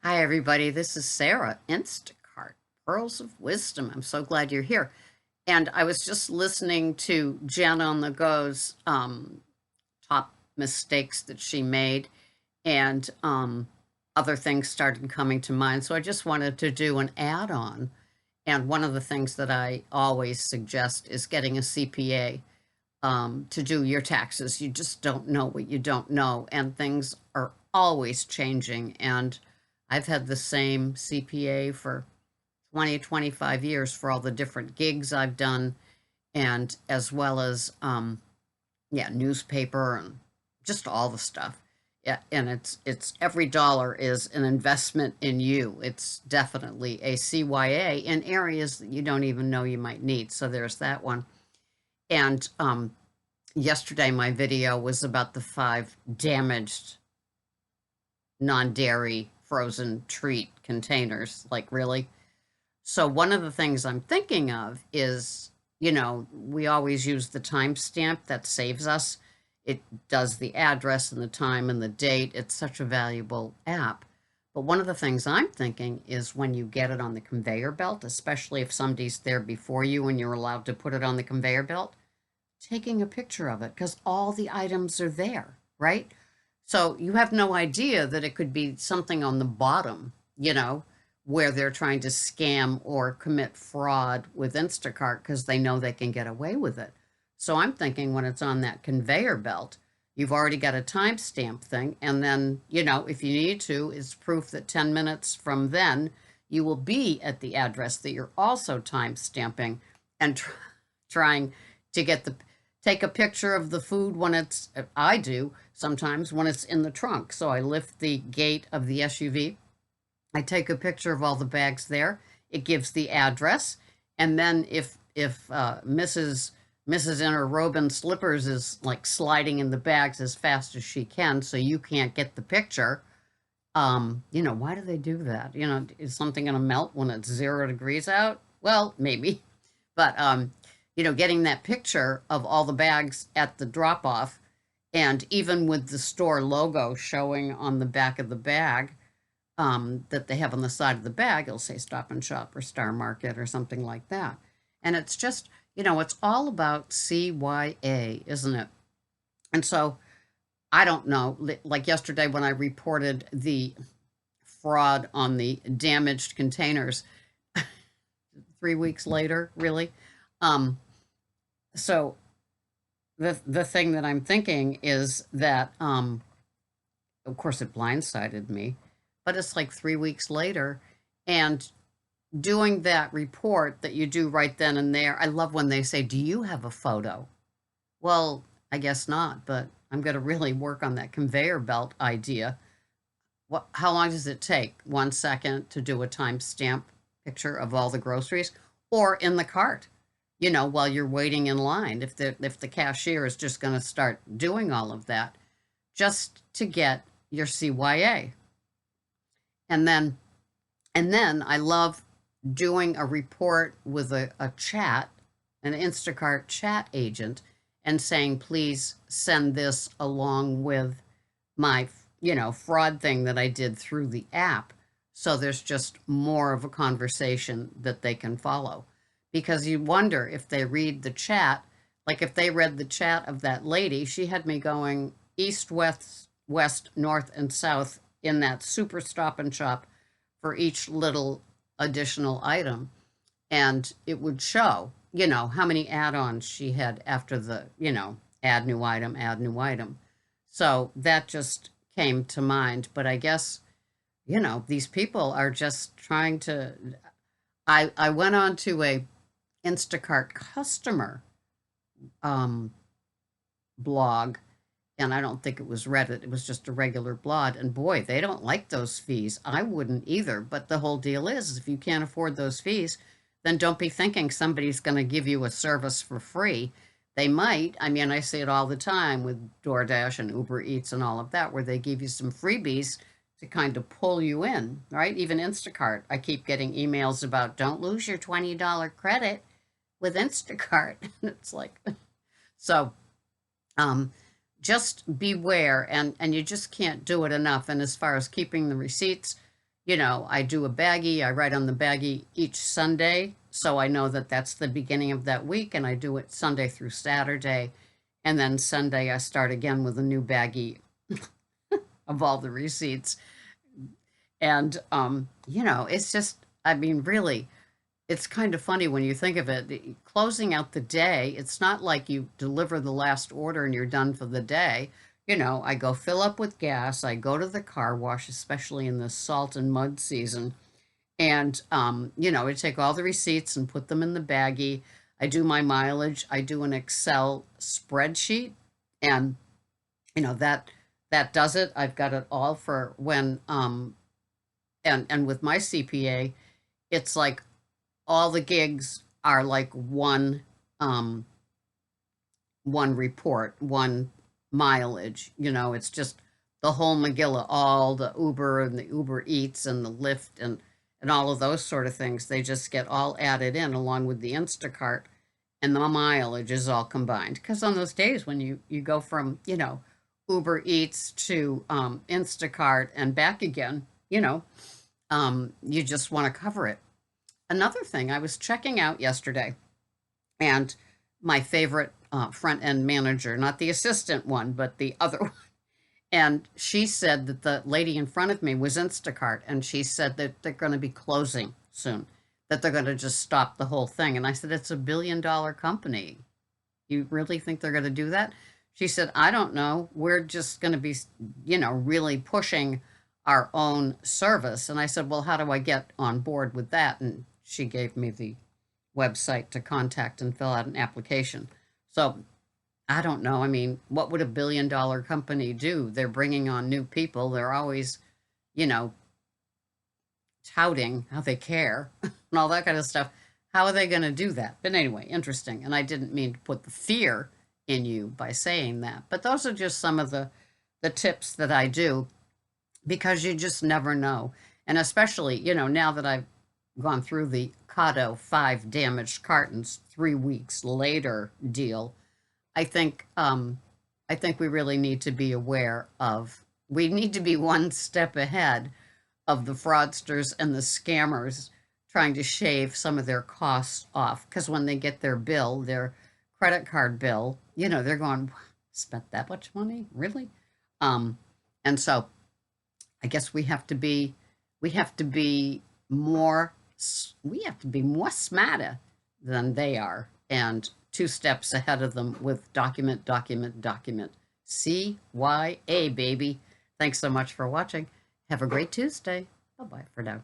Hi, everybody. This is Sarah, Instacart, Pearls of Wisdom. I'm so glad you're here. And I was just listening to Jen on the Go's top mistakes that she made, and other things started coming to mind. So I just wanted to do an add on. And one of the things that I always suggest is getting a CPA to do your taxes. You just don't know what you don't know, and things are always changing. And I've had the same CPA for 20, 25 years for all the different gigs I've done, and as well as, yeah, newspaper and just all the stuff. Yeah, and it's every dollar is an investment in you. It's definitely a CYA in areas that you don't even know you might need. So there's that one. And yesterday, my video was about the 5 damaged non-dairy frozen treat containers. Like, really? So one of the things I'm thinking of is, we always use the timestamp that saves us. It does the address and the time and the date. It's such a valuable app. But one of the things I'm thinking is when you get it on the conveyor belt, especially if somebody's there before you and you're allowed to put it on the conveyor belt, taking a picture of it because all the items are there, right? So you have no idea that it could be something on the bottom, where they're trying to scam or commit fraud with Instacart because they know they can get away with it. So I'm thinking when it's on that conveyor belt, you've already got a timestamp thing. And then, if you need to, it's proof that 10 minutes from then, you will be at the address that you're also time stamping and trying to take a picture of the food when I do sometimes when it's in the trunk. So I lift the gate of the SUV. I take a picture of all the bags there. It gives the address. And then if Mrs. in her robe and slippers is like sliding in the bags as fast as she can, so you can't get the picture, why do they do that? Is something going to melt when it's 0 degrees out? Well, maybe. But, getting that picture of all the bags at the drop off, and even with the store logo showing on the back of the bag, that they have on the side of the bag, it'll say Stop and Shop or Star Market or something like that. And it's just, it's all about CYA, isn't it? And so I don't know, like yesterday when I reported the fraud on the damaged containers, 3 weeks later, really. So the thing that I'm thinking is that, of course, it blindsided me, but it's like 3 weeks later, and doing that report that you do right then and there. I love when they say, "Do you have a photo?" Well, I guess not, but I'm going to really work on that conveyor belt idea. How long does it take? 1 second to do a timestamp picture of all the groceries, or in the cart, while you're waiting in line. If the cashier is just going to start doing all of that, just to get your CYA. And then I love doing a report with a chat, an Instacart chat agent, and saying, please send this along with my, fraud thing that I did through the app. So there's just more of a conversation that they can follow. Because you wonder if they read the chat, like if they read the chat of that lady, she had me going east, west, north, and south in that super Stop and Shop for each little additional item. And it would show, how many add-ons she had after the, add new item, add new item. So that just came to mind. But I guess, these people are just trying to. I went on to a Instacart customer blog, and I don't think it was Reddit. It was just a regular blog. And boy, they don't like those fees. I wouldn't either. But the whole deal is if you can't afford those fees, then don't be thinking somebody's going to give you a service for free. They might. I mean, I see it all the time with DoorDash and Uber Eats and all of that, where they give you some freebies to kind of pull you in, right? Even Instacart. I keep getting emails about don't lose your $20 credit with Instacart. It's like, so just beware, and you just can't do it enough. And as far as keeping the receipts, I do a baggie. I write on the baggie each Sunday, so I know that that's the beginning of that week, and I do it Sunday through Saturday. And then Sunday, I start again with a new baggie of all the receipts. And, it's just, I mean, really, it's kind of funny when you think of it. Closing out the day, it's not like you deliver the last order and you're done for the day. I go fill up with gas. I go to the car wash, especially in the salt and mud season. And, I take all the receipts and put them in the baggie. I do my mileage. I do an Excel spreadsheet. And, that does it. I've got it all for when, and with my CPA, it's like all the gigs are like one report, one mileage. It's just the whole Megillah, all the Uber and the Uber Eats and the Lyft and all of those sort of things. They just get all added in along with the Instacart, and the mileage is all combined. Because on those days when you go from, Uber Eats to Instacart and back again, you just want to cover it. Another thing, I was checking out yesterday, and my favorite front end manager, not the assistant one, but the other one. And she said that the lady in front of me was Instacart, and she said that they're going to be closing soon, that they're going to just stop the whole thing. And I said, it's $1 billion company. You really think they're going to do that? She said, I don't know. We're just going to be, really pushing our own service. And I said, well, how do I get on board with that? And she gave me the website to contact and fill out an application. So I don't know. I mean, what would $1 billion company do? They're bringing on new people. They're always, you know, touting how they care and all that kind of stuff. How are they going to do that? But anyway, interesting. And I didn't mean to put the fear in you by saying that. But those are just some of the tips that I do, because you just never know. And especially, now that I've gone through the Cotto 5 damaged cartons 3 weeks later deal, I think we really need to be aware of, we need to be one step ahead of the fraudsters and the scammers trying to shave some of their costs off. Because when they get their bill, their credit card bill, they're going, spent that much money? Really? And so I guess we have to be more smarter than they are, and 2 steps ahead of them with document. CYA, baby. Thanks so much for watching. Have a great Tuesday. Bye-bye for now.